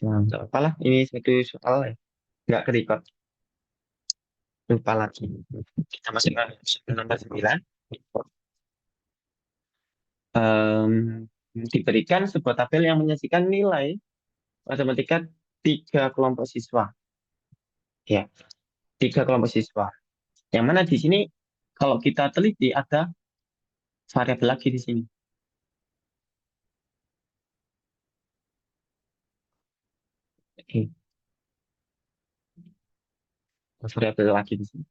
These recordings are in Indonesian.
Nah, nggak apa lah. Ini satu soal ya. Nggak ke record. Lupa lagi. Kita masih ke soal nomor 9. Em, diberikan sebuah tabel yang menyajikan nilai matematika tiga kelompok siswa. Ya, tiga kelompok siswa. Yang mana di sini kalau kita teliti ada variabel lagi di sini. Oke, variabel lagi di sini.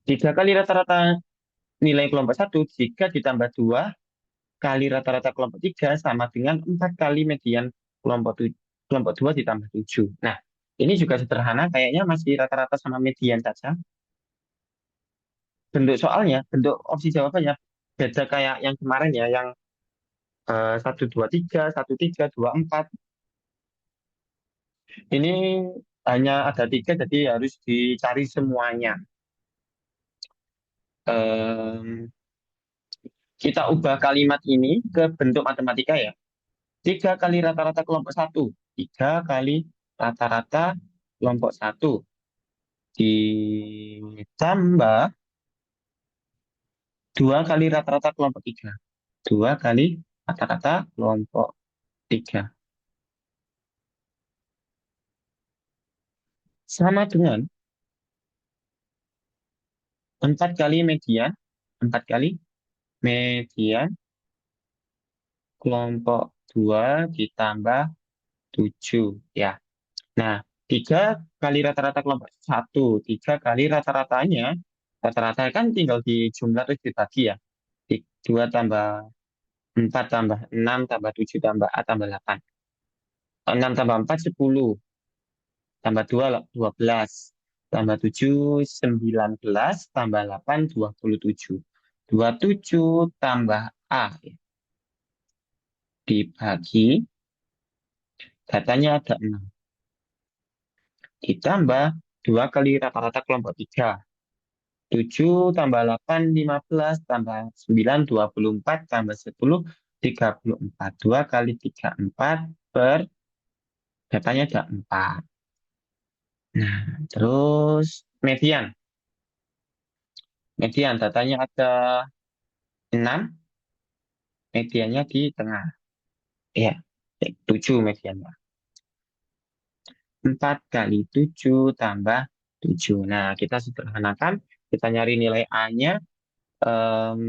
Tiga kali rata-rata nilai kelompok satu jika ditambah dua kali rata-rata kelompok tiga sama dengan empat kali median kelompok dua ditambah tujuh. Nah, ini juga sederhana, kayaknya masih rata-rata sama median saja. Bentuk soalnya, bentuk opsi jawabannya beda kayak yang kemarin ya, yang satu dua tiga, satu tiga dua empat. Ini hanya ada tiga, jadi harus dicari semuanya. Em, kita ubah kalimat ini ke bentuk matematika ya. Tiga kali rata-rata kelompok satu, tiga kali rata-rata kelompok satu ditambah dua kali rata-rata kelompok tiga, dua kali rata-rata kelompok tiga, sama dengan empat kali median, empat kali median kelompok dua ditambah tujuh ya. Nah, tiga kali rata-rata kelompok satu, tiga kali rata-ratanya, rata-rata kan tinggal di jumlah terus dibagi ya. Dua tambah empat tambah enam tambah tujuh tambah A tambah delapan. Enam tambah empat 10, tambah dua 12, tambah tujuh 19, tambah 8 27. 27 tambah A ya, dibagi, datanya ada 6. Ditambah dua kali rata-rata kelompok tiga. 7 tambah 8 15 tambah 9 24 tambah 10 34. 2 kali 3 4 per datanya ada 4. Nah, terus median. Median datanya ada 6, mediannya di tengah. Ya, 7 mediannya. 4 kali 7 tambah 7. Nah, kita sederhanakan, kita nyari nilai A-nya, em,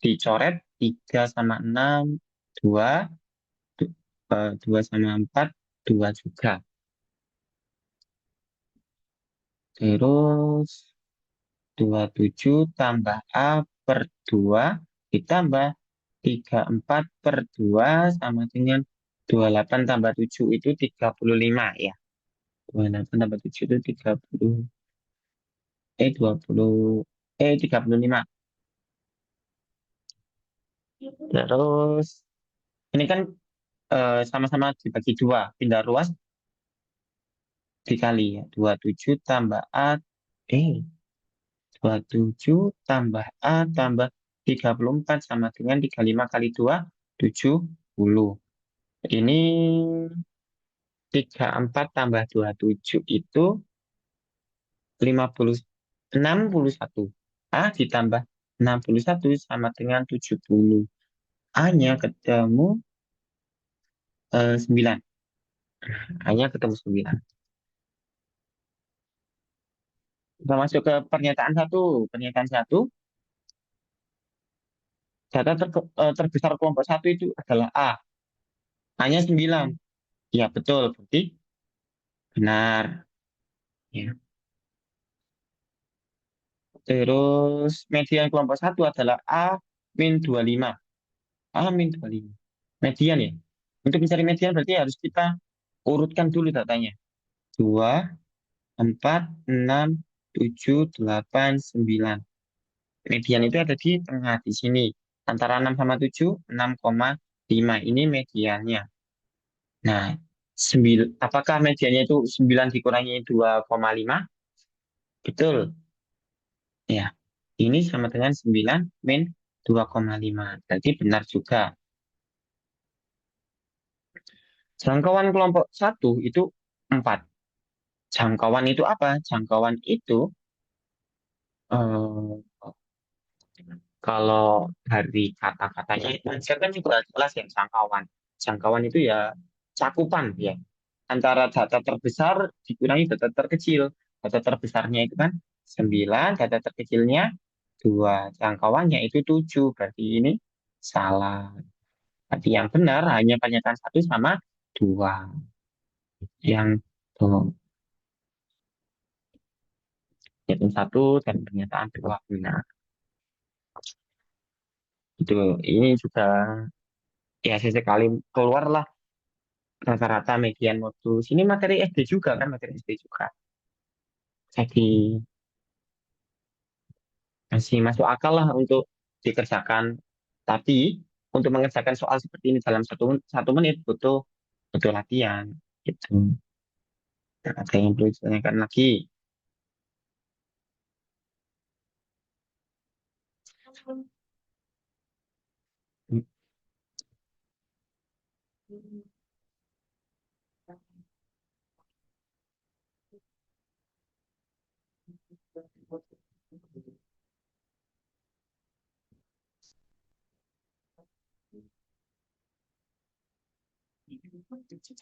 dicoret 3 sama 6, 2, 2 sama 4, 2 juga. Terus 27 tambah A per 2 ditambah 34 per 2 sama dengan 28 tambah 7 itu 35 ya. 28 tambah 7 itu 30, 20, 35. Terus ini kan sama-sama dibagi dua, pindah ruas dikali ya. 27 tambah A, eh 27 tambah A tambah 34 sama dengan 35 kali 2, 70. Ini 34 tambah 27 itu 50, 61. A ditambah 61 sama dengan 70. A-nya ketemu 9. A-nya ketemu 9. Kita masuk ke pernyataan satu. Pernyataan satu, data terbesar kelompok satu itu adalah A. A-nya 9. Ya, betul. Berarti benar. Ya. Terus median kelompok satu adalah A min 25. A min 25. Median ya. Untuk mencari median berarti harus kita urutkan dulu datanya. 2, 4, 6, 7, 8, 9. Median itu ada di tengah di sini. Antara 6 sama 7, 6,5. Ini mediannya. Nah, apakah mediannya itu 9 dikurangi 2,5? Betul. Ya. Ini sama dengan 9 min 2,5. Berarti benar juga. Jangkauan kelompok satu itu 4. Jangkauan itu apa? Jangkauan itu eh, kalau dari kata-katanya itu aja kan juga jelas yang jangkauan. Jangkauan itu ya cakupan ya. Antara data terbesar dikurangi data terkecil. Data terbesarnya itu kan 9, data terkecilnya 2. Jangkauannya itu 7. Berarti ini salah. Berarti yang benar hanya pernyataan satu sama 2. Yang tuh, pernyataan satu dan pernyataan 2 benar. Itu ini juga ya sesekali keluarlah rata-rata median modus. Ini materi SD juga kan, materi SD juga. Jadi masih masuk akal lah untuk dikerjakan. Tapi untuk mengerjakan soal seperti ini dalam satu menit butuh butuh latihan. Gitu. Dan ada yang perlu ditanyakan lagi.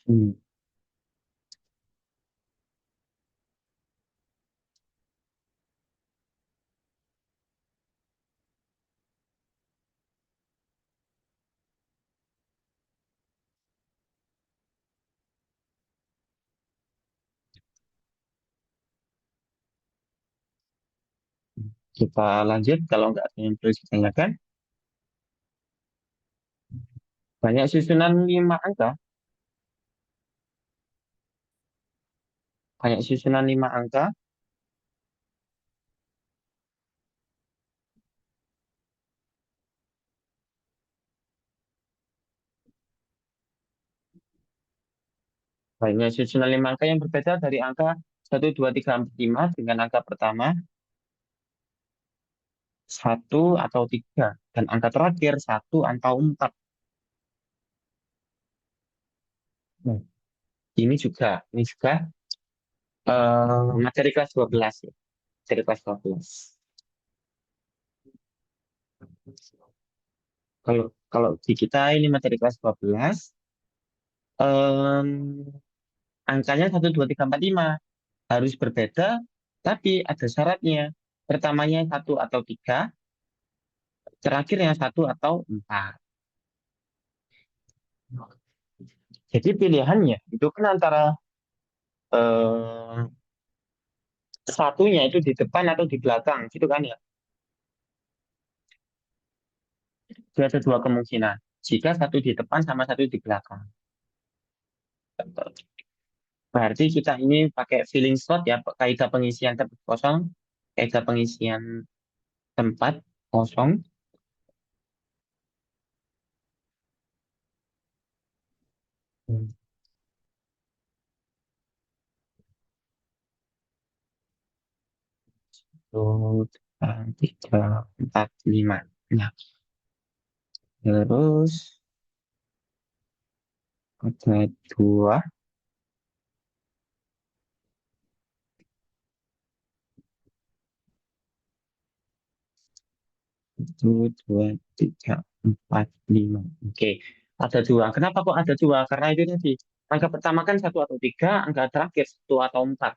Hmm, Kita lanjut kalau nggak ada yang perlu ditanyakan. Banyak susunan 5 angka. Banyak susunan 5 angka. Banyak susunan 5 angka yang berbeda dari angka 1, 2, 3, 4, 5 dengan angka pertama 1 atau 3 dan angka terakhir 1 atau 4. Nah, ini juga materi kelas 12 ya. Materi kelas 12. Kalau kalau di kita ini materi kelas 12, em, angkanya 1, 2, 3, 4, 5 harus berbeda, tapi ada syaratnya. Pertamanya 1 atau 3, terakhirnya 1 atau 4. Jadi pilihannya itu kan antara eh, satunya itu di depan atau di belakang, gitu kan ya. Jadi ada dua kemungkinan. Jika satu di depan sama satu di belakang. Berarti kita ini pakai filling slot ya, kaidah pengisian tempat kosong, kaidah pengisian tempat kosong. Satu, dua, tiga, empat, lima. Nah, terus ada dua, satu, dua, tiga, empat, lima. Oke, ada dua. Kenapa kok ada dua? Karena itu tadi, angka pertama kan 1 atau 3, angka terakhir 1 atau 4.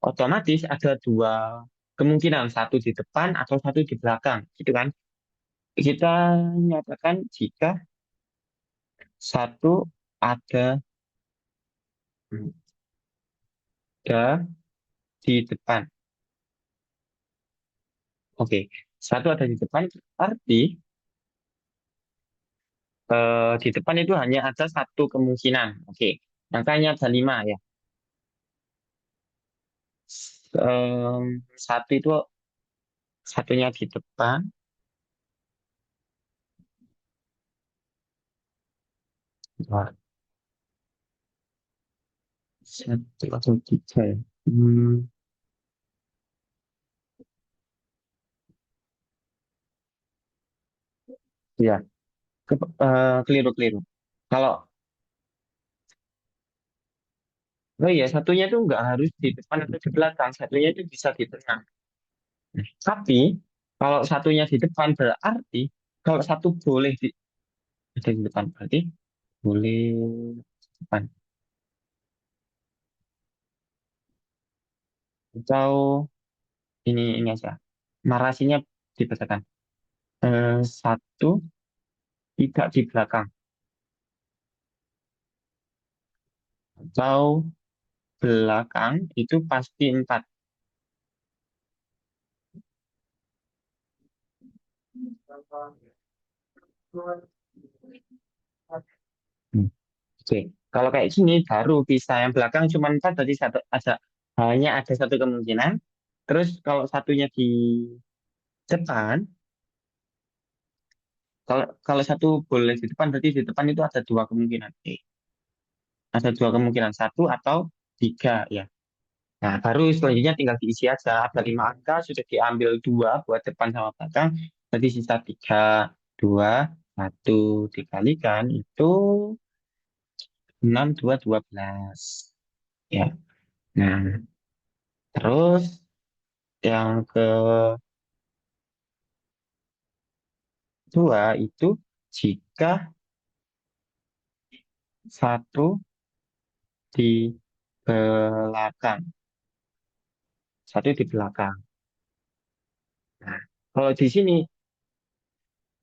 Otomatis ada dua kemungkinan, satu di depan atau satu di belakang, gitu kan? Kita nyatakan jika satu ada ada di depan. Oke, satu ada di depan, arti di depan itu hanya ada satu kemungkinan. Oke, angkanya ada 5 ya. Satu itu satunya di depan, dua, satu atau 3 ya. Ya, keliru-keliru. Kalau Oh iya, satunya itu nggak harus di depan atau di belakang, satunya itu bisa di tengah. Tapi kalau satunya di depan berarti kalau satu boleh di, ada di depan berarti boleh depan atau ini aja. Narasinya dibacakan. Satu tidak di belakang atau belakang itu pasti empat. Hmm. Oke, kalau kayak gini baru bisa yang belakang cuma empat, berarti satu ada hanya ada satu kemungkinan. Terus kalau satunya di depan, kalau kalau satu boleh di depan, berarti di depan itu ada dua kemungkinan. Ada dua kemungkinan, satu atau tiga ya. Nah, baru selanjutnya tinggal diisi aja. Ada lima angka, sudah diambil dua buat depan sama belakang, berarti sisa tiga, dua, satu dikalikan itu enam, dua, 12. Ya, nah terus yang kedua itu jika satu di belakang, satu di belakang. Nah, kalau di sini,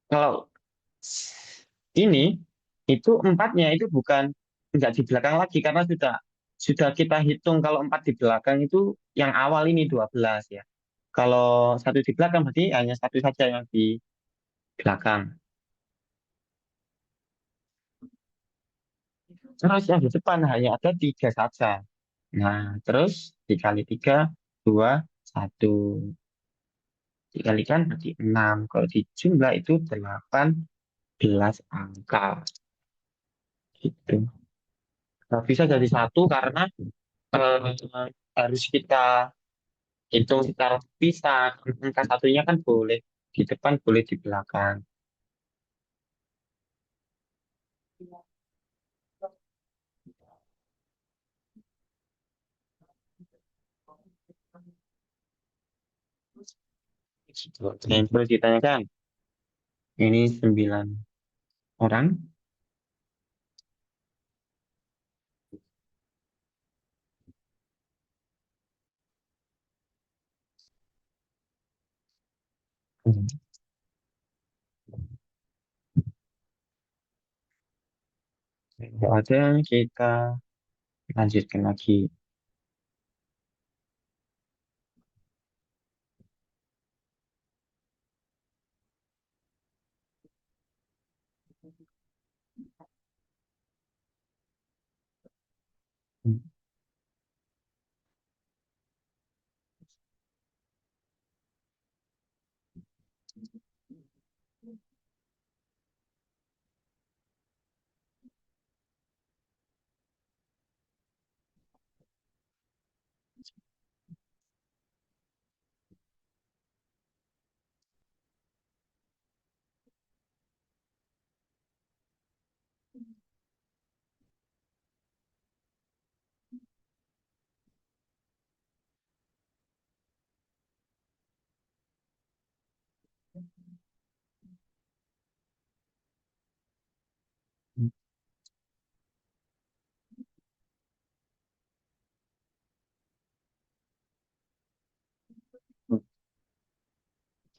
kalau ini itu empatnya itu bukan nggak di belakang lagi karena sudah kita hitung kalau empat di belakang itu yang awal ini 12 ya. Kalau satu di belakang berarti hanya satu saja yang di belakang. Terus yang di depan hanya ada tiga saja. Nah, terus dikali tiga, dua, satu. Dikalikan berarti enam. Kalau dijumlah itu 18 angka. Gitu. Nah, bisa jadi satu karena harus kita hitung secara pisah. Angka satunya kan boleh di depan, boleh di belakang. Gitu. Yang perlu ditanyakan, ini 9 orang. Hmm. Kalau ada, kita lanjutkan lagi. Hmm.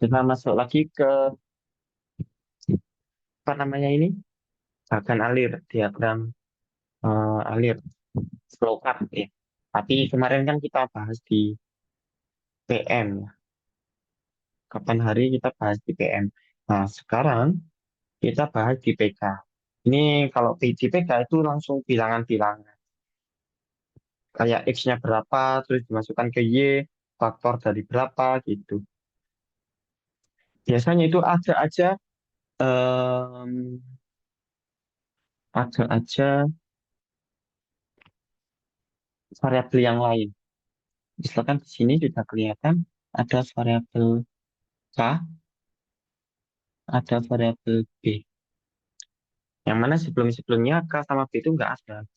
Kita masuk lagi ke apa namanya ini? Akan alir, diagram alir, flow chart ya. Tapi kemarin kan kita bahas di PM ya. Kapan hari kita bahas di PM. Nah, sekarang kita bahas di PK. Ini kalau di PK itu langsung bilangan-bilangan. Kayak X-nya berapa, terus dimasukkan ke Y, faktor dari berapa gitu. Biasanya itu em, ada aja variabel yang lain. Misalkan di sini sudah kelihatan ada variabel K, ada variabel B. Yang mana sebelum-sebelumnya K sama B itu nggak ada.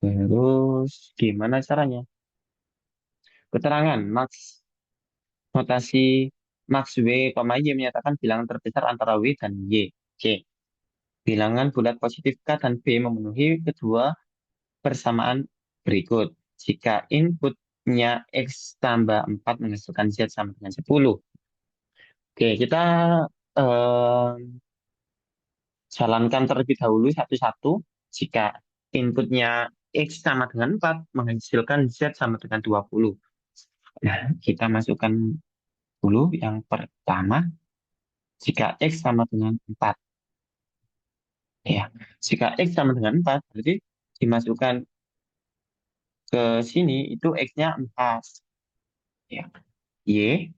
Terus gimana caranya? Keterangan Max notasi Max W, Y menyatakan bilangan terbesar antara W dan Y. Oke. Bilangan bulat positif K dan B memenuhi kedua persamaan berikut. Jika inputnya X tambah 4 menghasilkan Z sama dengan 10. Oke, kita eh, jalankan terlebih dahulu satu-satu. Jika inputnya X sama dengan 4 menghasilkan Z sama dengan 20. Nah, kita masukkan dulu yang pertama. Jika X sama dengan 4. Ya, jika X sama dengan 4, berarti dimasukkan ke sini itu X-nya 4. Ya. Y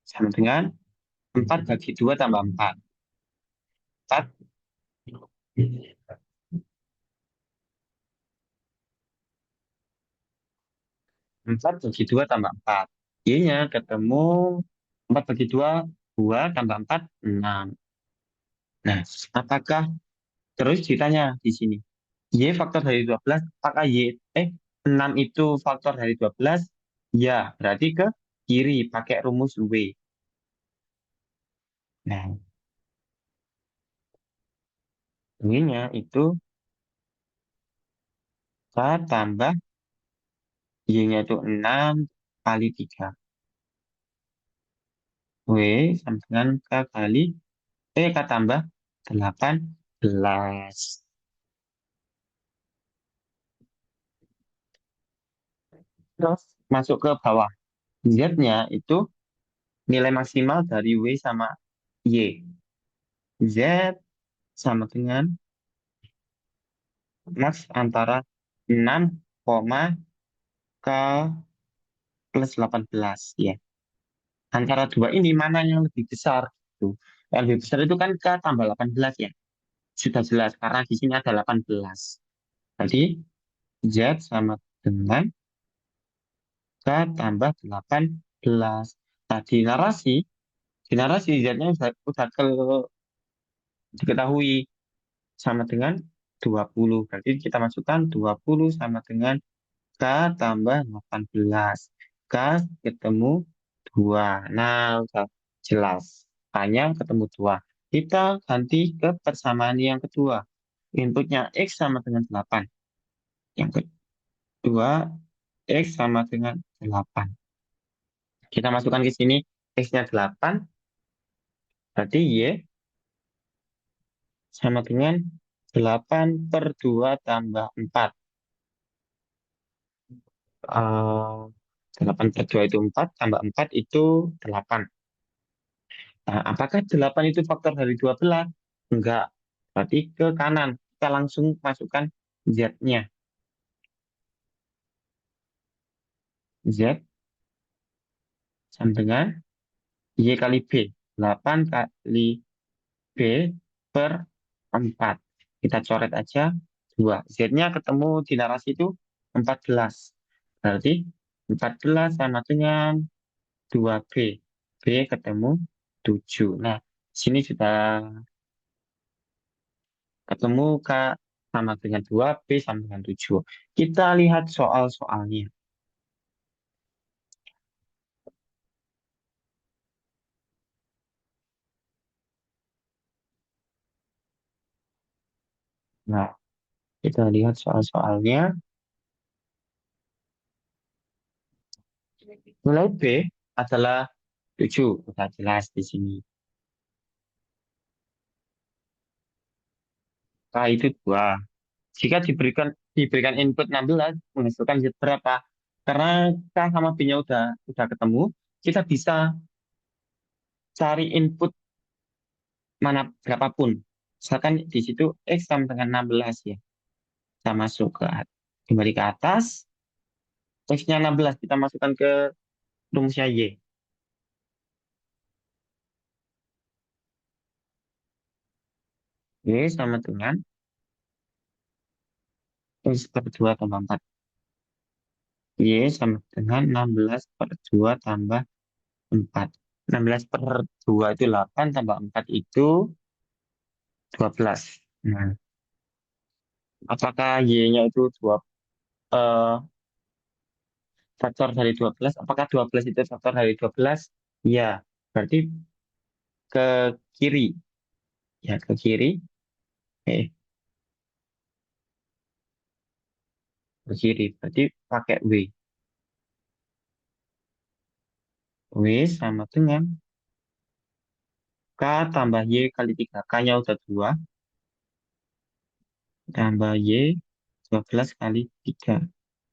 sama dengan 4 bagi 2 tambah 4. 4, 4 bagi 2 tambah 4. Y-nya ketemu 4 bagi 2, 2 tambah 4, 6. Nah, apakah terus ditanya di sini, Y faktor dari 12, apakah 6 itu faktor dari 12? Ya, berarti ke kiri pakai rumus W. Nah, Y-nya itu K tambah Y-nya itu 6 kali 3. W sama dengan K tambah 18. Terus masuk ke bawah. Z-nya itu nilai maksimal dari W sama Y. Z sama dengan max antara 6, K plus 18. Ya. Antara dua ini mana yang lebih besar? Tuh. Yang lebih besar itu kan K tambah 18 ya. Sudah jelas karena di sini ada 18. Jadi Z sama dengan K tambah 18. Nah, di narasi Z-nya udah diketahui sama dengan 20. Berarti kita masukkan 20 sama dengan K tambah 18. K ketemu 2. Nah, udah jelas. K-nya ketemu 2. Kita ganti ke persamaan yang kedua. Inputnya X sama dengan 8. Yang kedua, X sama dengan 8. Kita masukkan ke sini, X-nya 8, berarti Y sama dengan 8 per 2 tambah 4. 8 per 2 itu 4, tambah 4 itu 8. Nah, apakah 8 itu faktor dari 12? Enggak. Berarti ke kanan. Kita langsung masukkan Z-nya. Z sama dengan Y kali B. 8 kali B per 4. Kita coret aja 2. Z-nya ketemu di narasi itu 14. Berarti 14 sama dengan 2B. B ketemu 7. Nah, sini sudah ketemu K sama dengan 2, B sama dengan 7. Kita lihat soal-soalnya. Nah, kita lihat soal-soalnya. Nilai B adalah 7. Sudah jelas di sini. K itu 2. Jika diberikan input 16, menghasilkan Z berapa? Karena K sama B-nya udah ketemu, kita bisa cari input mana berapapun. Misalkan di situ X sama dengan 16 ya. Kita masuk kembali ke atas, X-nya 16, kita masukkan ke rumusnya Y. Y sama dengan X per 2 tambah 4. Y sama dengan 16 per 2 tambah 4. 16 per 2 itu 8, tambah 4 itu 12. Nah, apakah Y-nya itu eh, faktor dari 12? Apakah 12 itu faktor dari 12? Ya, berarti ke kiri. Ya, ke kiri. Eh, ke kiri. Berarti pakai W. W sama dengan K tambah Y kali 3. K-nya udah 2. Tambah Y 12 kali 3.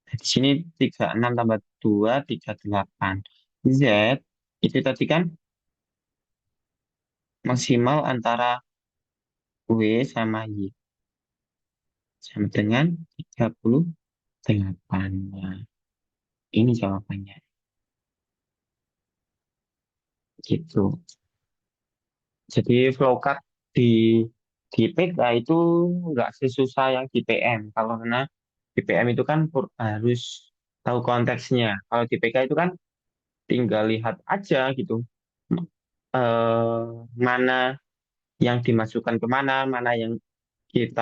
Di sini 36 tambah 2, 38. Z itu tadi kan maksimal antara W sama Y. Sama dengan 38. Nah, ini jawabannya. Gitu. Jadi flowcard di PK itu nggak sesusah yang di PM. Kalau karena di PM itu kan harus tahu konteksnya. Kalau di PK itu kan tinggal lihat aja gitu. Eh, mana yang dimasukkan kemana, mana yang kita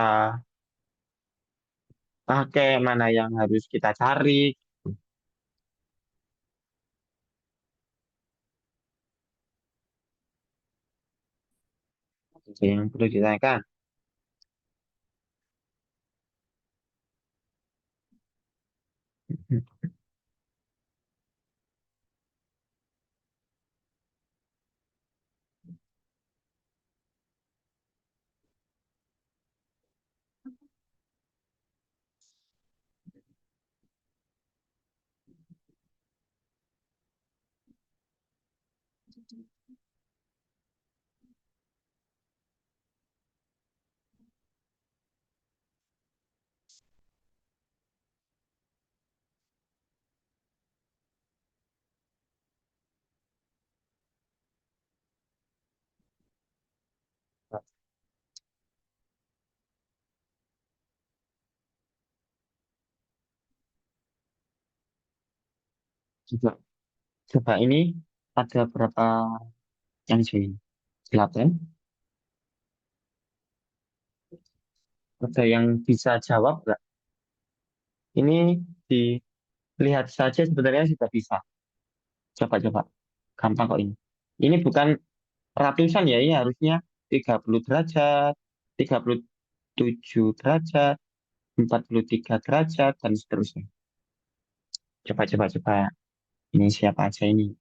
pakai, mana yang harus kita cari. Itu yang perlu ditanyakan. Coba, coba ini ada berapa yang join? 8. Ada yang bisa jawab nggak? Ini dilihat saja sebenarnya sudah bisa. Coba-coba. Gampang kok ini. Ini bukan ratusan ya, ini harusnya 30 derajat, 37 derajat, 43 derajat, dan seterusnya. Coba-coba-coba. Ini siapa aja ini?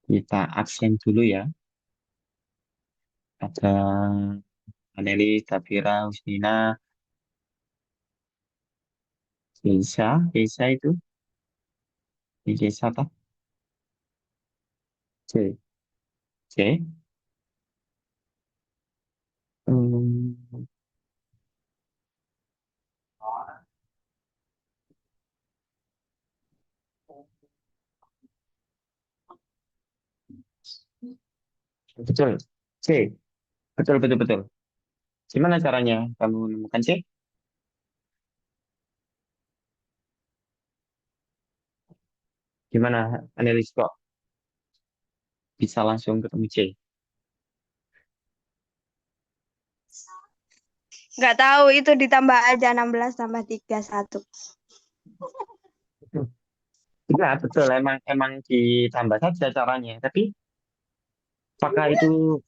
Kita absen dulu ya. Ada Anelis, Tafira, Husnina, Keisha itu. Ini Keisha apa? C. C. Hmm, betul. C. Betul, betul, betul. Gimana caranya kamu menemukan C? Gimana Anelis kok bisa langsung ketemu C? Nggak tahu itu ditambah aja 16 tambah 31. Betul. Enggak, betul. Emang emang ditambah saja caranya. Tapi apakah itu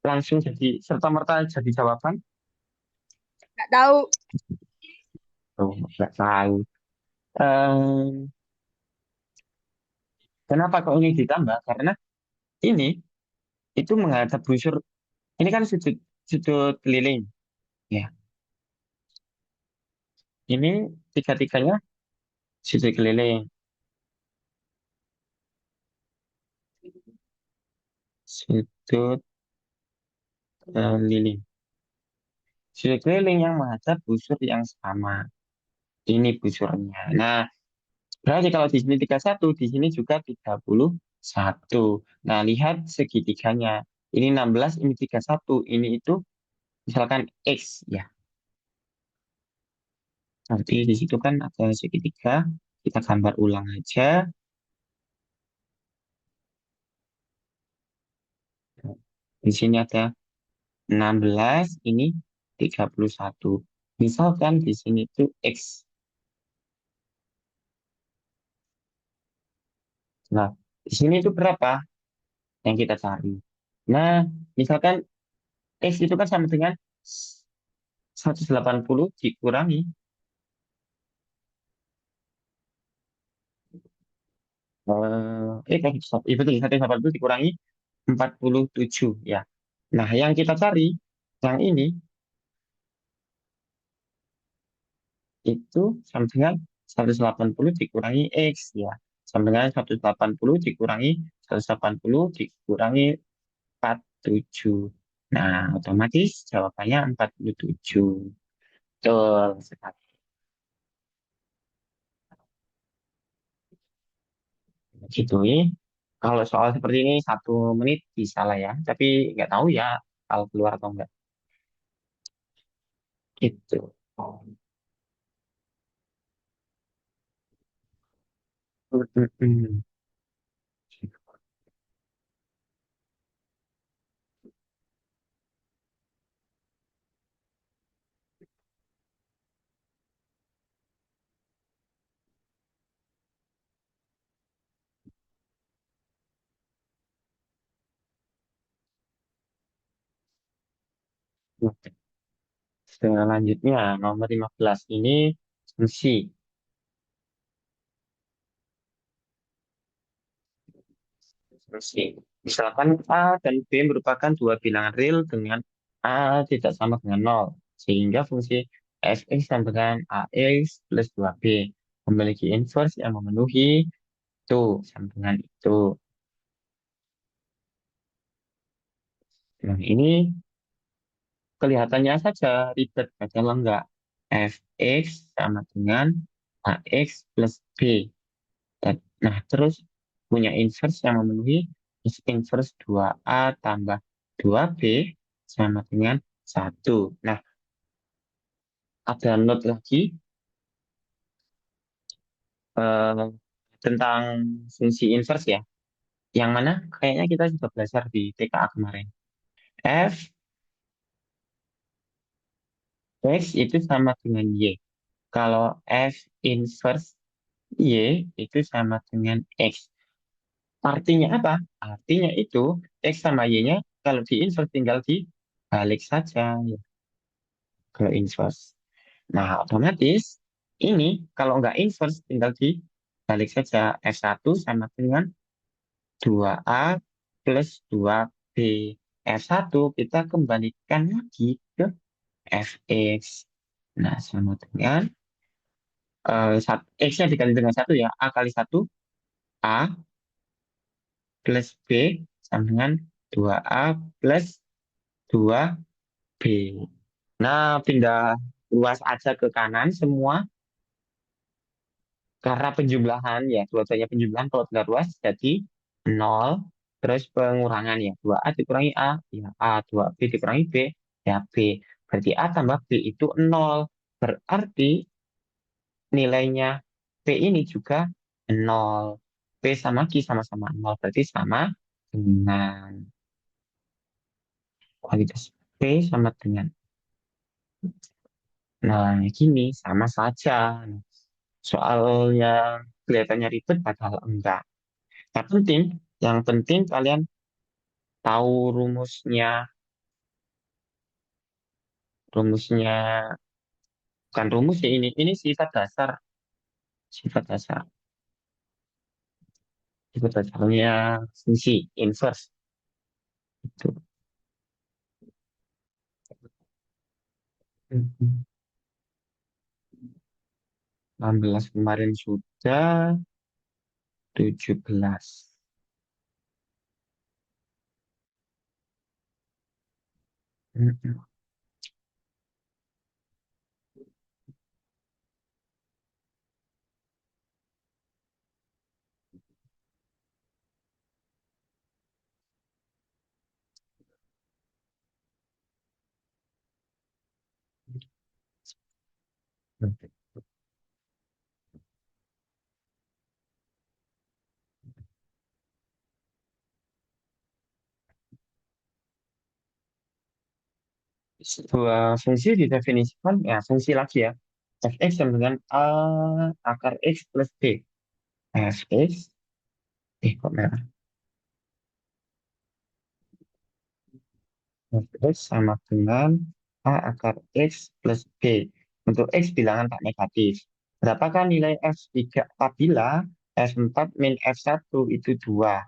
langsung jadi serta-merta jadi jawaban? Nggak tahu. Oh, nggak tahu. Em, Kenapa kok ini ditambah? Karena ini itu menghadap busur. Ini kan sudut sudut keliling. Ya, ini tiga-tiganya sudut keliling. Sudut keliling. Sudut keliling yang menghadap busur yang sama. Ini busurnya. Nah, berarti kalau di sini 31, di sini juga 31. Nah, lihat segitiganya. Ini 16, ini 31, ini itu misalkan X ya. Berarti di situ kan ada segitiga. Kita gambar ulang aja. Di sini ada 16 ini 31. Misalkan di sini tuh X. Nah, di sini itu berapa yang kita cari? Nah, misalkan X itu kan sama dengan 180 dikurangi, betul, 180 dikurangi 47 ya. Nah, yang kita cari, yang ini, itu sama dengan 180 dikurangi X ya. Sama dengan 180 dikurangi 180 dikurangi 47. Nah, otomatis jawabannya 47. Betul sekali. Gitu ya. Kalau soal seperti ini 1 menit bisa lah ya. Tapi nggak tahu ya kalau keluar atau enggak. Gitu. Mm-mm. Selanjutnya, nomor 15 ini fungsi. Fungsi. Misalkan A dan B merupakan dua bilangan real dengan A tidak sama dengan nol, sehingga fungsi fx sama dengan ax plus 2b memiliki inverse yang memenuhi itu sama dengan itu. Nah, ini kelihatannya saja ribet, padahal enggak. Fx sama dengan ax plus b. Nah, terus punya inverse yang memenuhi is inverse 2a tambah 2b sama dengan 1. Nah, ada note lagi eh, tentang fungsi inverse ya. Yang mana kayaknya kita sudah belajar di TKA kemarin. F X itu sama dengan Y. Kalau F inverse Y itu sama dengan X. Artinya apa? Artinya itu X sama Y-nya kalau di inverse tinggal dibalik saja ya, kalau inverse. Nah, otomatis ini kalau nggak inverse tinggal dibalik saja. F1 sama dengan 2A plus 2B. F1 kita kembalikan lagi ke Fx. Nah, sama dengan X-nya dikali dengan 1 ya. A kali 1, A plus B sama dengan 2A plus 2B. Nah, pindah luas aja ke kanan semua karena penjumlahan ya, dua-duanya penjumlahan kalau pindah luas jadi 0, terus pengurangan ya, 2A dikurangi A, ya A, 2B dikurangi B, ya B. Berarti A tambah B itu 0. Berarti nilainya P ini juga 0. P sama Q sama-sama 0, berarti sama dengan kualitas P sama dengan. Nah, gini sama saja. Soal yang kelihatannya ribet padahal enggak. Yang penting, yang penting kalian tahu rumusnya bukan rumus ya ini sifat dasar, sifat dasarnya fungsi inverse itu. 16 kemarin sudah, 17. Mm-mm. Sebuah fungsi didefinisikan, ya fungsi lagi ya. Fx sama dengan A akar X plus B. Fx, kok merah? Fx sama dengan A akar X plus B. Untuk X bilangan tak negatif. Berapakah nilai F3 apabila F4 min F1 itu 2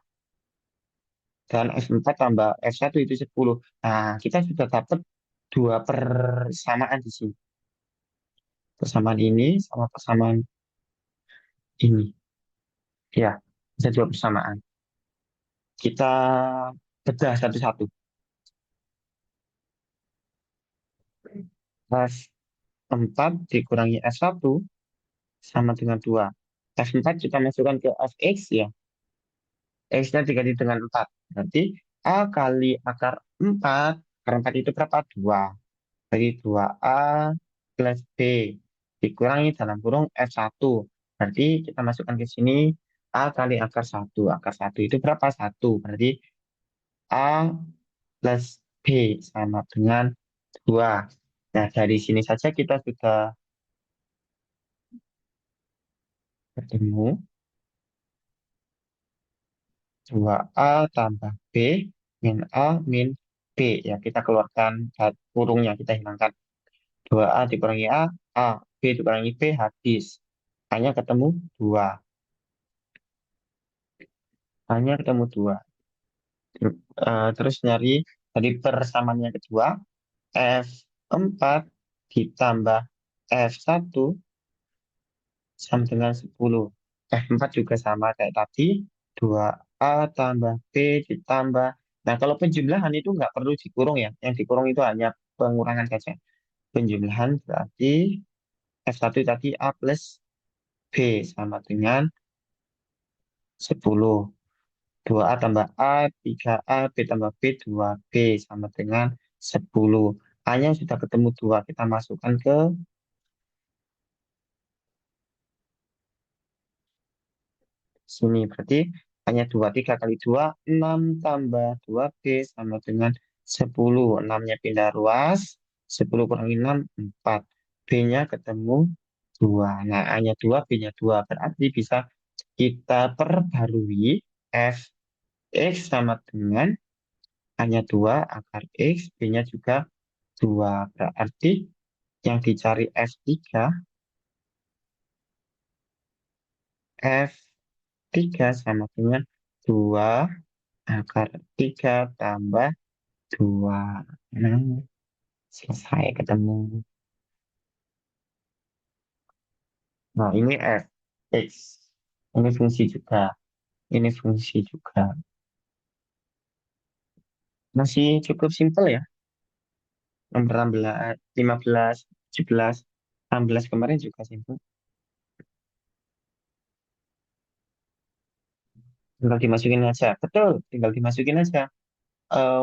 dan F4 tambah F1 itu 10. Nah, kita sudah dapat dua persamaan di sini. Persamaan ini sama persamaan ini. Ya, bisa dua persamaan. Kita bedah satu-satu. F4 dikurangi F1 sama dengan 2. F4 kita masukkan ke Fx ya. X-nya diganti dengan 4. Berarti A kali akar 4. Akar 4 itu berapa? 2. Jadi 2A plus B. Dikurangi dalam kurung F1. Berarti kita masukkan ke sini A kali akar 1. Akar 1 itu berapa? 1. Berarti A plus B sama dengan 2. Nah, dari sini saja kita sudah ketemu 2A tambah B min A min B. Ya, kita keluarkan kurungnya, kita hilangkan. 2A dikurangi A, A. B dikurangi B, habis. Hanya ketemu 2. Hanya ketemu 2. Terus nyari dari persamaannya kedua, F4 ditambah F1 sama dengan 10. F4 juga sama kayak tadi. 2A tambah B ditambah. Nah, kalau penjumlahan itu nggak perlu dikurung ya. Yang dikurung itu hanya pengurangan saja. Penjumlahan berarti F1 tadi A plus B sama dengan 10. 2A tambah A, 3A, B tambah B, 2B sama dengan 10. A-nya sudah ketemu 2. Kita masukkan ke sini. Berarti hanya 2, 3 kali 2, 6 tambah 2B sama dengan 10. 6-nya pindah ruas, 10 kurangi 6, 4. B-nya ketemu 2. Nah, A-nya 2, B-nya 2. Berarti bisa kita perbarui f x sama dengan hanya 2 akar X, B-nya juga 2. Berarti yang dicari F3, F3 sama dengan 2 akar 3 tambah 2. Nah, selesai ketemu. Nah, ini F, X. Ini fungsi juga. Ini fungsi juga. Masih cukup simpel ya. Nomor 16, 15, 17, 16 kemarin juga simpel. Tinggal dimasukin aja. Betul, tinggal dimasukin aja.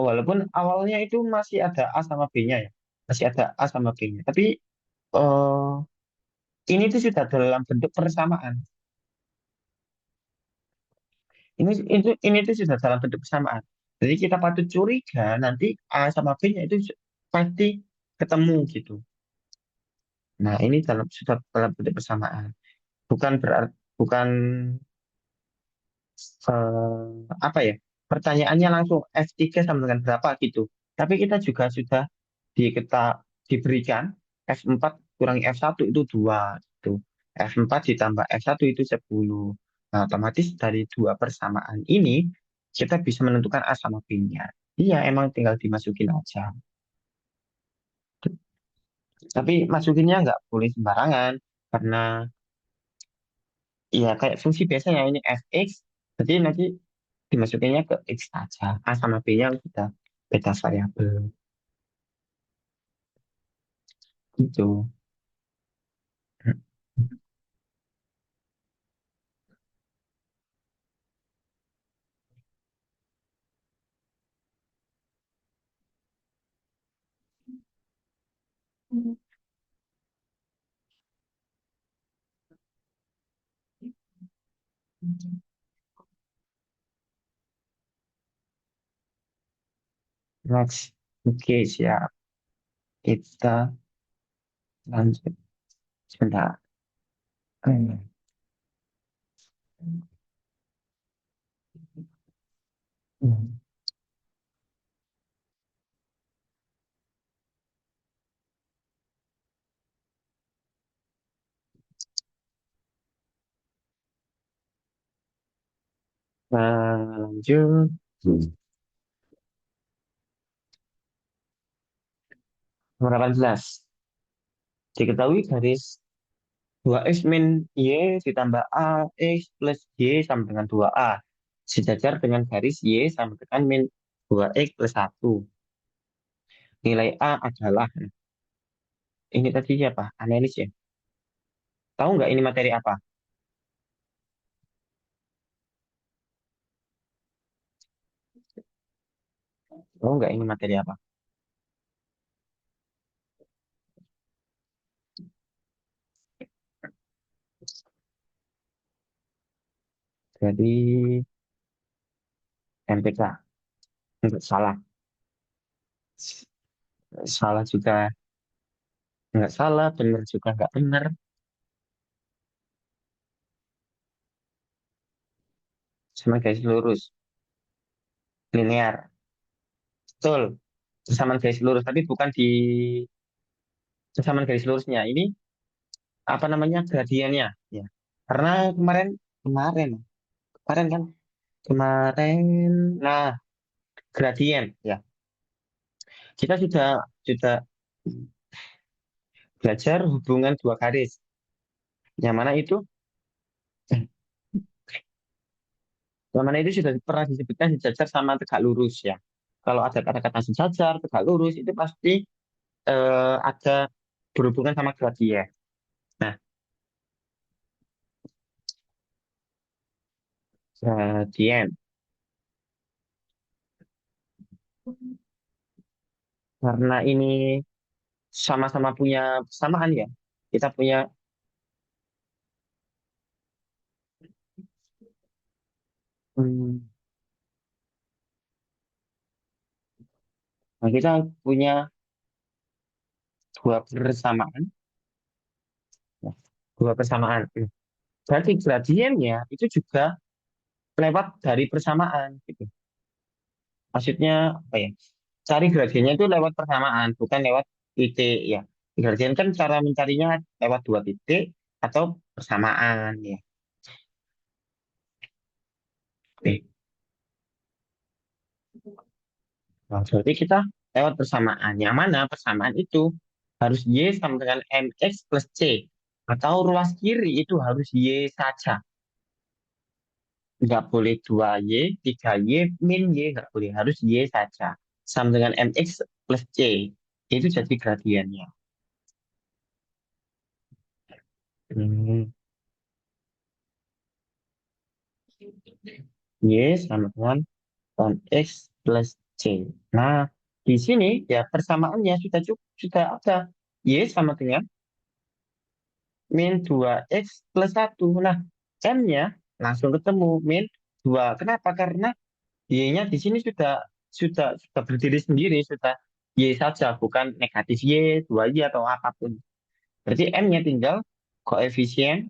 Walaupun awalnya itu masih ada A sama B-nya ya. Masih ada A sama B-nya. Tapi eh, ini tuh sudah dalam bentuk persamaan. Ini tuh sudah dalam bentuk persamaan. Jadi kita patut curiga nanti A sama B-nya itu pasti ketemu gitu. Nah, ini sudah dalam bentuk persamaan. Bukan berarti bukan apa ya? Pertanyaannya langsung F3 sama dengan berapa gitu. Tapi kita juga sudah diberikan F4 kurangi F1 itu 2 gitu. F4 ditambah F1 itu 10. Nah, otomatis dari dua persamaan ini kita bisa menentukan A sama B-nya. Iya, emang tinggal dimasukin aja. Tapi masukinnya nggak boleh sembarangan karena ya kayak fungsi biasanya ini fx, jadi nanti dimasukinnya ke x aja. A sama B-nya sudah beda variabel gitu. Next. Oke, siap. Kita lanjut. Sebentar. Lanjut. Nomor 18. Diketahui garis 2x min y ditambah ax plus y sama dengan 2a. Sejajar dengan garis y sama dengan min 2x plus 1. Nilai a adalah, ini tadi siapa? Analis ya. Tahu nggak ini materi apa? Tahu nggak ini materi apa? Jadi MPK. Nggak salah. Salah juga. Nggak salah, benar juga nggak benar. Sama garis lurus. Linear. Betul. Persamaan garis lurus. Tapi bukan di persamaan garis lurusnya. Ini apa namanya gradiennya. Ya. Karena kemarin, kemarin, kemarin kan, kemarin, nah gradien. Ya. Kita sudah belajar hubungan dua garis. Yang mana itu? Yang mana itu sudah pernah disebutkan sejajar sama tegak lurus ya. Kalau ada kata-kata sejajar, tegak lurus itu pasti ada berhubungan sama gradien. Nah, gradien karena ini sama-sama punya persamaan ya. Kita punya, hmm, kita punya dua persamaan, ya, dua persamaan. Berarti gradiennya itu juga lewat dari persamaan gitu. Maksudnya apa ya? Cari gradiennya itu lewat persamaan, bukan lewat titik ya. Gradien kan cara mencarinya lewat dua titik atau persamaan ya. Oke. Nah, berarti kita lewat persamaan. Yang mana persamaan itu harus Y sama dengan MX plus C. Atau ruas kiri itu harus Y saja. Nggak boleh 2Y, 3Y, min Y. Nggak boleh. Harus Y saja. Sama dengan MX plus C. Itu jadi gradiennya. Hmm. Y sama dengan MX plus C. Nah, di sini ya persamaannya sudah cukup, sudah ada. Y sama dengan min 2x plus 1. Nah, M-nya langsung ketemu min 2. Kenapa? Karena Y-nya di sini sudah berdiri sendiri, sudah Y saja, bukan negatif Y, 2Y atau apapun. Berarti M-nya tinggal koefisien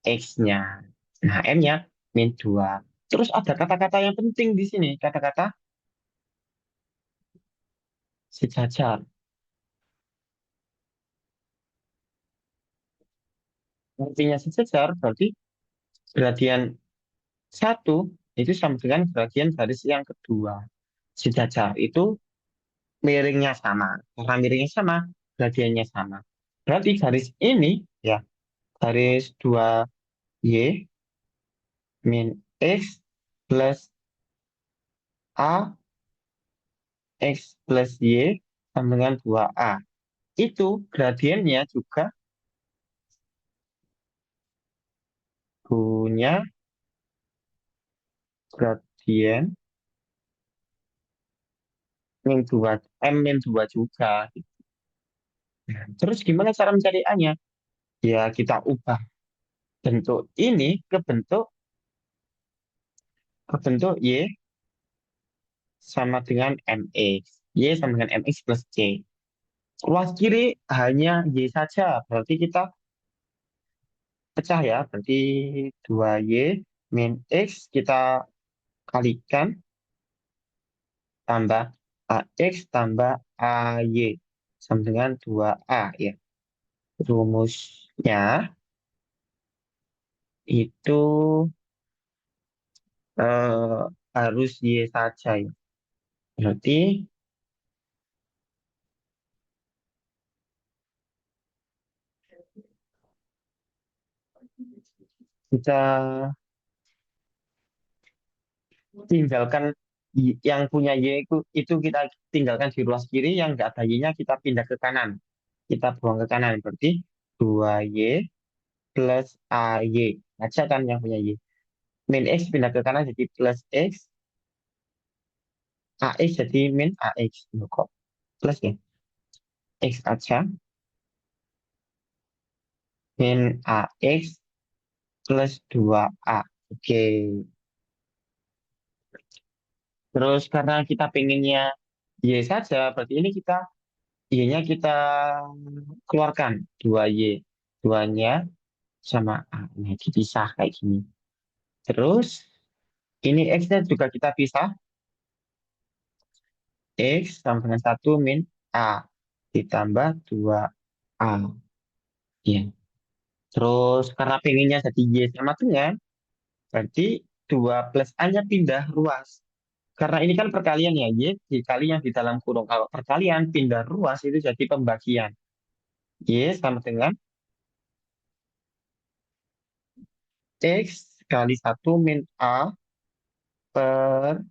X-nya. Nah, M-nya min 2. Terus ada kata-kata yang penting di sini, kata-kata sejajar. Artinya sejajar berarti gradien satu itu sama dengan gradien garis yang kedua. Sejajar itu miringnya sama. Karena miringnya sama, gradiennya sama. Berarti garis ini ya, garis 2Y min X plus A, X plus Y sama dengan 2A. Itu gradiennya juga punya gradien min 2, M min 2 juga. Terus gimana cara mencari A-nya? Ya kita ubah bentuk ini ke bentuk Y sama dengan MX. Y sama dengan MX plus C. Ruas kiri hanya Y saja. Berarti kita pecah ya. Berarti 2Y min X kita kalikan tambah AX tambah AY. Sama dengan 2A ya. Rumusnya itu eh, harus Y saja ya. Berarti kita tinggalkan yang punya Y itu kita tinggalkan di ruas kiri, yang nggak ada Y-nya kita pindah ke kanan. Kita buang ke kanan. Berarti 2Y plus AY. Aja kan yang punya Y. Min X pindah ke kanan jadi plus X. AX jadi min AX. Loh, kok plus ya? X aja. Min AX plus 2A. Oke. Terus karena kita pengennya Y saja, berarti ini kita Y-nya kita keluarkan. 2Y. Duanya sama A. Nah, dipisah kayak gini. Terus ini X-nya juga kita pisah. X sama dengan 1 min A. Ditambah 2A. Ya. Terus karena pengennya jadi Y sama dengan, berarti 2 plus A-nya pindah ruas. Karena ini kan perkalian ya, Y dikali yang di dalam kurung. Kalau perkalian pindah ruas itu jadi pembagian. Y sama dengan X kali 1 min A per,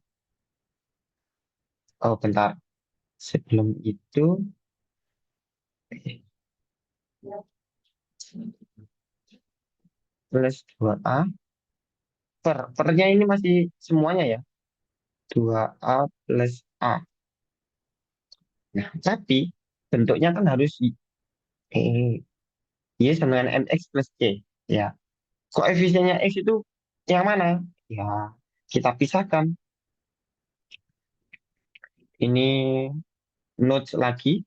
oh bentar, sebelum itu, plus 2A pernya ini masih semuanya ya. 2A plus A. Nah, tapi bentuknya kan harus Y sama dengan MX plus C. Ya, koefisiennya X itu yang mana? Ya, kita pisahkan. Ini notes lagi,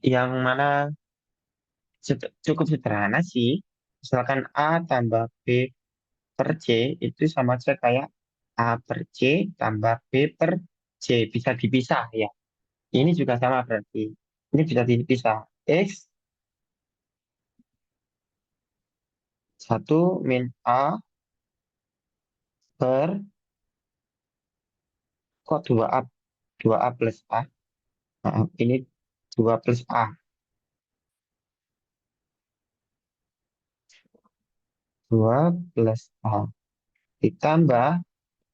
yang mana cukup sederhana sih. Misalkan A tambah B per C itu sama aja kayak A per C tambah B per C. Bisa dipisah ya. Ini juga sama berarti. Ini bisa dipisah. X 1 min A per, kok 2A, 2A plus A. Maaf, ini 2 plus A. 2 plus A. Ditambah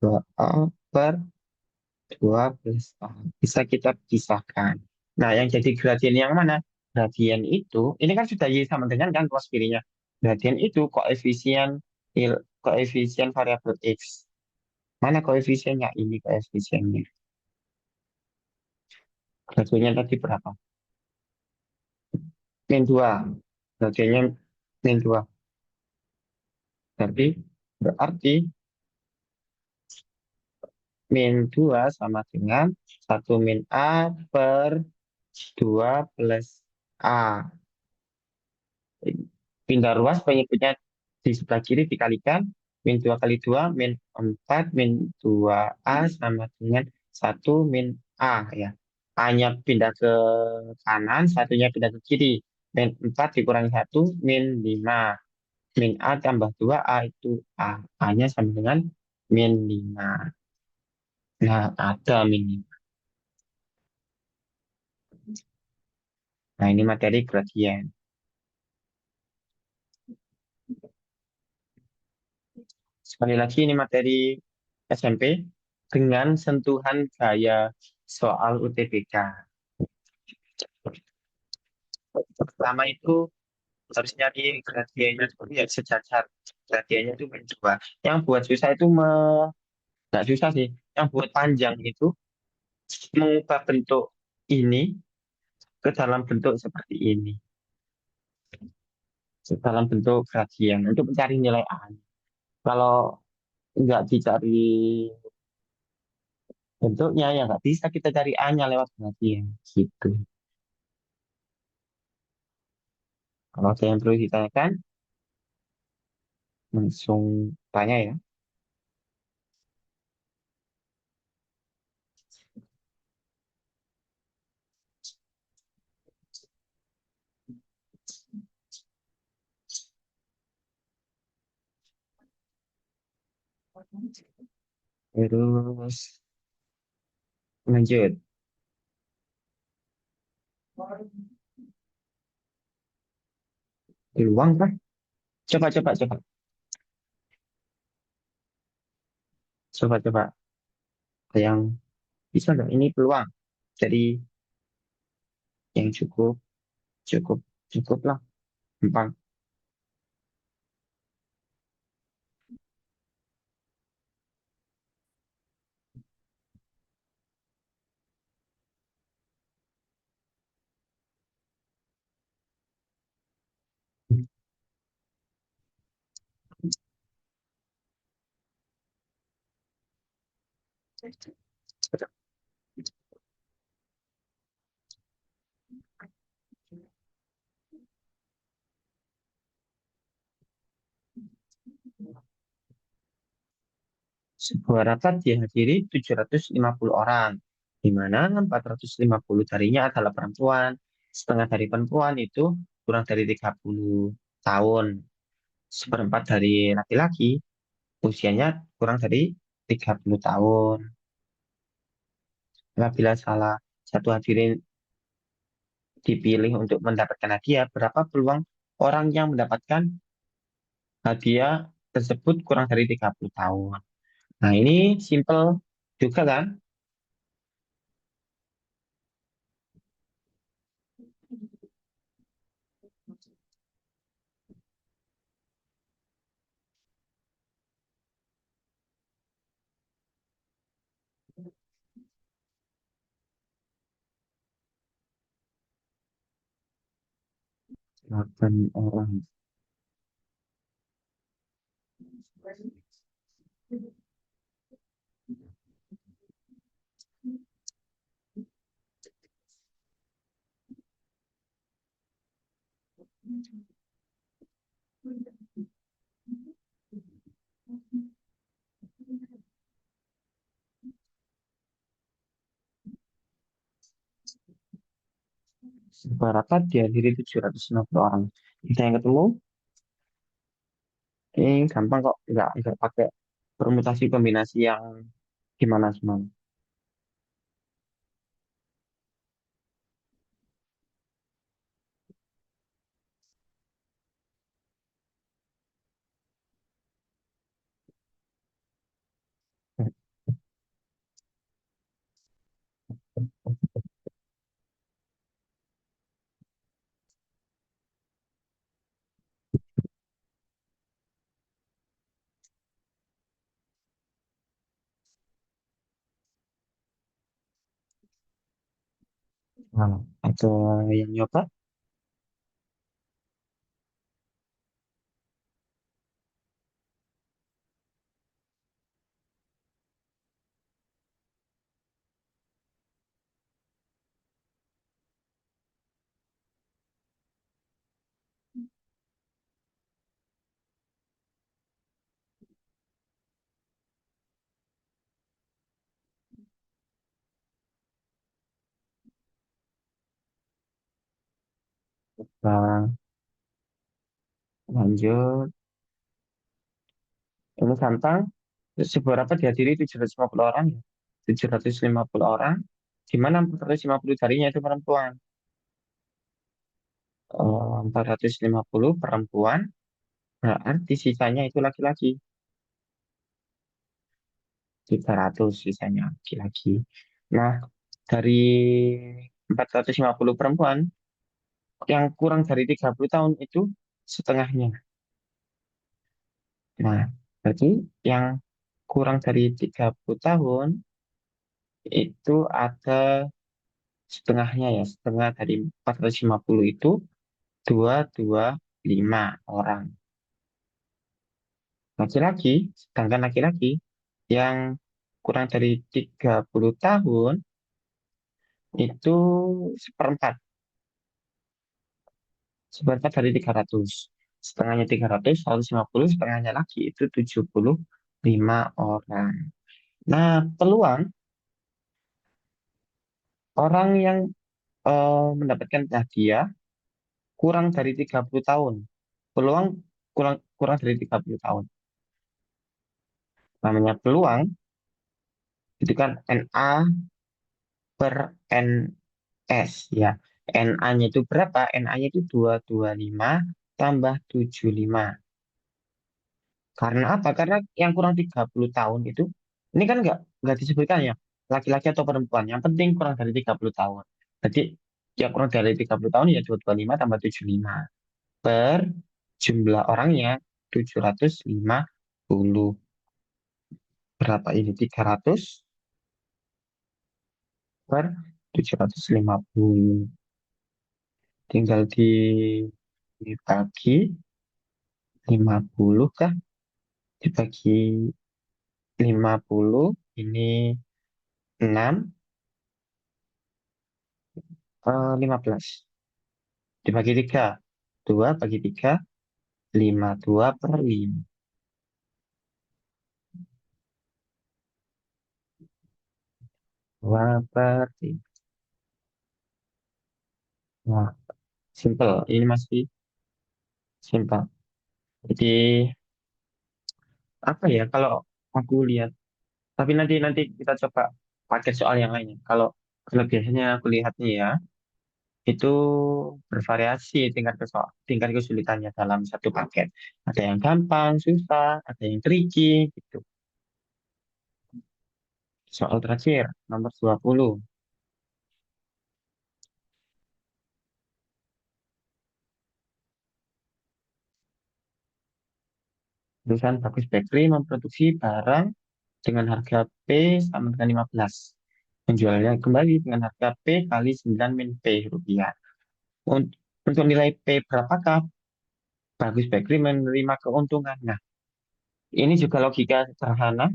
2A per 2 plus A. Bisa kita pisahkan. Nah, yang jadi gradien yang mana? Gradien itu, ini kan sudah Y sama dengan kan ruas kirinya. Gradien itu koefisien variabel X. Mana koefisiennya? Ini koefisiennya. Gradiennya tadi berapa? Min 2. Gradiennya min 2. Berarti min 2 sama dengan 1 min A per 2 plus A. Pindah ruas penyebutnya di sebelah kiri dikalikan. Min 2 kali 2 min 4 min 2A sama dengan 1 min A ya. A-nya pindah ke kanan, satunya pindah ke kiri. Min 4 dikurangi 1 min 5. Min A tambah 2A itu A. A-nya sama dengan min 5. Nah, ada min 5. Nah, ini materi gradien. Sekali lagi ini materi SMP dengan sentuhan gaya soal UTBK. Pertama itu harus nyari gradiennya dulu ya sejajar. Gradiennya itu berdua. Yang buat susah itu nggak susah sih. Yang buat panjang itu mengubah bentuk ini ke dalam bentuk seperti ini. Dalam bentuk gradien untuk mencari nilai A. Kalau nggak dicari Bentuknya ya nggak bisa kita cari A-nya lewat pengertian. Gitu. Kalau ada yang perlu ditanyakan, langsung tanya ya. Terus lanjut. Peluang kah? Coba, coba, coba. Coba, coba. Ada yang bisa nggak? Ini peluang. Jadi yang cukup, cukup, cukup lah. Gampang. Sebuah rapat dihadiri 750 orang, di mana 450 darinya adalah perempuan. Setengah dari perempuan itu kurang dari 30 tahun. Seperempat dari laki-laki, usianya kurang dari 30 tahun. Apabila salah satu hadirin dipilih untuk mendapatkan hadiah, berapa peluang orang yang mendapatkan hadiah tersebut kurang dari 30 tahun? Nah, ini simple juga kan? Delapan orang. Berapa dihadiri 750 orang. Kita yang ketemu, ini gampang kok. Nggak pakai permutasi kombinasi yang gimana semua. Nah, atau yang nyoba, nah, lanjut. Ini gampang. Seberapa dihadiri 750 orang ya? 750 orang, di mana 450 darinya itu perempuan. 450 perempuan, berarti sisanya itu laki-laki. 300 sisanya laki-laki. Nah, dari 450 perempuan, yang kurang dari 30 tahun itu setengahnya. Nah, berarti yang kurang dari 30 tahun itu ada setengahnya ya. Setengah dari 450 itu 225 orang. Laki-laki, sedangkan laki-laki yang kurang dari 30 tahun itu seperempat. Seperempat dari 300. Setengahnya 300, 150, setengahnya lagi itu 75 orang. Nah, peluang orang yang mendapatkan hadiah kurang dari 30 tahun. Peluang kurang kurang dari 30 tahun. Namanya peluang itu kan NA per NS ya. NA-nya itu berapa? NA-nya itu 225 tambah 75. Karena apa? Karena yang kurang 30 tahun itu, ini kan nggak disebutkan ya, laki-laki atau perempuan. Yang penting kurang dari 30 tahun. Jadi, yang kurang dari 30 tahun ya 225 tambah 75. Per jumlah orangnya 750. Berapa ini? 300 per 750. Tinggal dibagi 50 kah? Dibagi 50 ini 6 15. Dibagi 3. 2 bagi 3, 5. 2 per 5. 2 per 5. Nah, simple. Ini masih simple. Jadi, apa ya, kalau aku lihat. Tapi nanti nanti kita coba pakai soal yang lainnya. Kalau biasanya aku lihatnya ya, itu bervariasi tingkat kesulitannya dalam satu paket. Ada yang gampang, susah, ada yang tricky, gitu. Soal terakhir, nomor 20. Perusahaan Bagus Bakery memproduksi barang dengan harga P sama dengan 15. Menjualnya kembali dengan harga P kali 9 min P rupiah. Untuk nilai P berapakah Bagus Bakery menerima keuntungan? Nah, ini juga logika sederhana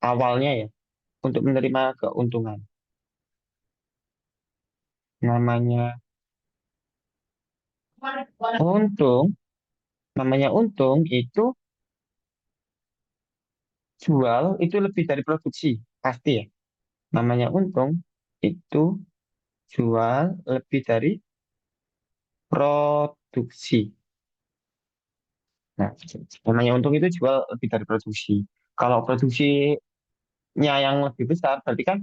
awalnya ya. Untuk menerima keuntungan. Namanya untung, namanya untung itu jual itu lebih dari produksi. Pasti ya. Namanya untung itu jual lebih dari produksi. Nah, namanya untung itu jual lebih dari produksi. Kalau produksinya yang lebih besar, berarti kan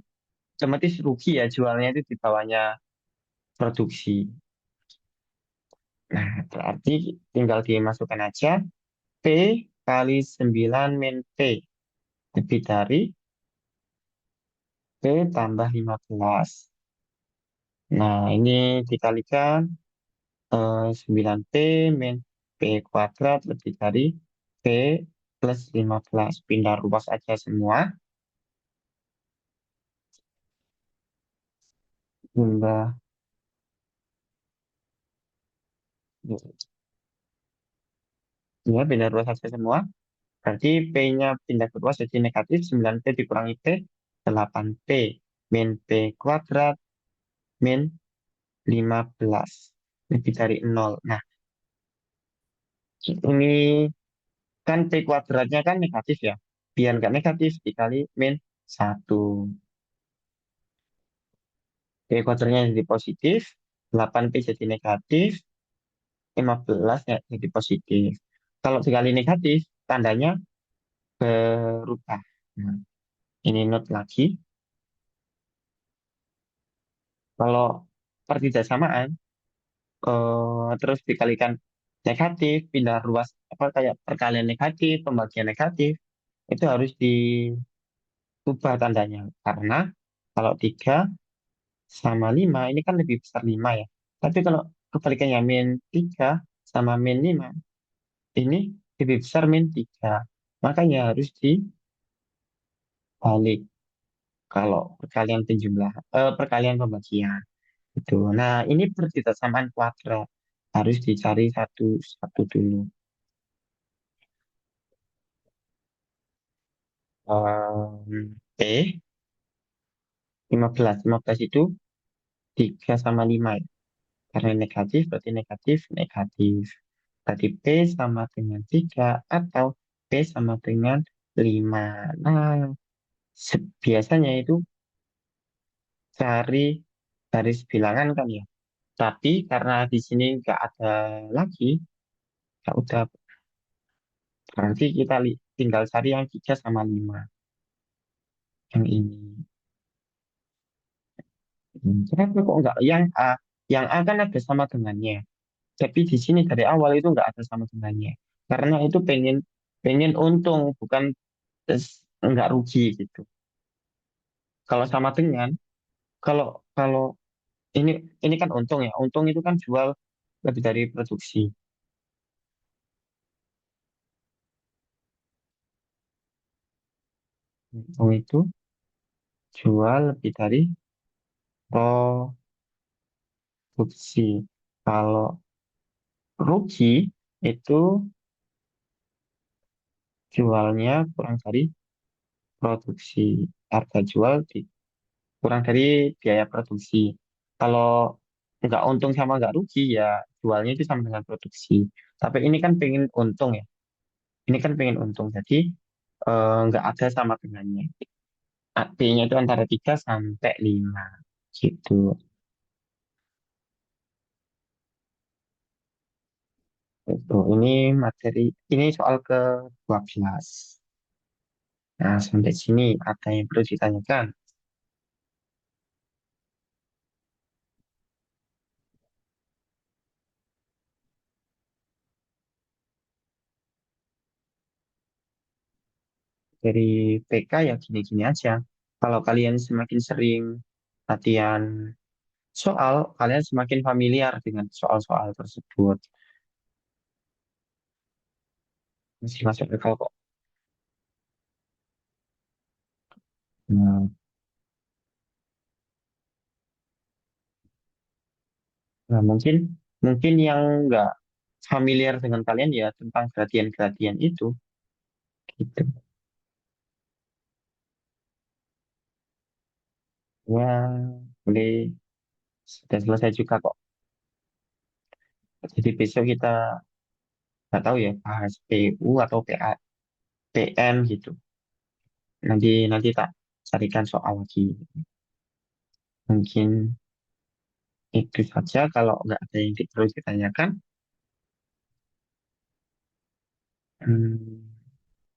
otomatis rugi ya jualnya itu di bawahnya produksi. Nah, berarti tinggal dimasukkan aja P kali 9 min P lebih dari P tambah 15. Nah, ini dikalikan 9P min P kuadrat lebih dari P plus 15. Pindah ruas aja semua. Pindah, ya, pindah ruas aja semua. Berarti P-nya pindah ke ruas jadi negatif. 9P dikurangi P, 8P. Min P kuadrat min 15. Lebih dari 0. Nah, ini kan P kuadratnya kan negatif ya. Biar nggak negatif dikali min 1. P kuadratnya jadi positif, 8P jadi negatif, 15 ya jadi positif. Kalau dikali negatif, tandanya berubah. Nah, ini note lagi. Kalau pertidaksamaan, terus dikalikan negatif, pindah ruas, apa kayak perkalian negatif, pembagian negatif, itu harus diubah tandanya. Karena kalau 3 sama 5 ini kan lebih besar 5 ya. Tapi kalau kebalikannya min 3 sama min 5 ini lebih besar min 3. Makanya harus dibalik kalau perkalian pembagian. Itu. Nah, ini pertidaksamaan kuadrat. Harus dicari satu-satu dulu. P 15. 15 itu 3 sama 5 ya. Karena negatif berarti negatif, negatif. Berarti P sama dengan 3 atau P sama dengan 5. Nah, biasanya itu cari garis bilangan kan ya. Tapi karena di sini nggak ada lagi, ya udah berarti kita tinggal cari yang 3 sama 5. Yang ini. Kenapa kok nggak yang A? Yang A kan ada sama dengannya. Tapi di sini dari awal itu nggak ada sama dengannya. Karena itu pengen pengen untung, bukan nggak rugi gitu. Kalau sama dengan, kalau kalau ini ini kan untung ya. Untung itu kan jual lebih dari produksi. Untung itu jual lebih dari produksi. Kalau rugi itu jualnya kurang dari produksi. Harga jual kurang dari biaya produksi. Kalau nggak untung sama nggak rugi ya jualnya itu sama dengan produksi. Tapi ini kan pengen untung ya. Ini kan pengen untung. Jadi nggak ada sama dengannya. P-nya itu antara 3 sampai 5 gitu. Itu ini materi ini soal ke 12. Nah, sampai sini ada yang perlu ditanyakan dari PK ya gini-gini aja. Kalau kalian semakin sering latihan soal, kalian semakin familiar dengan soal-soal tersebut. Masih masuk akal kok. Nah, nah, mungkin mungkin yang nggak familiar dengan kalian ya tentang gradian-gradian itu gitu. Ya, boleh sudah selesai juga kok. Jadi besok kita nggak tahu ya bahas PU atau PA, PM gitu. Nanti nanti tak carikan soal lagi. Mungkin itu saja kalau nggak ada yang perlu ditanyakan. Hmm,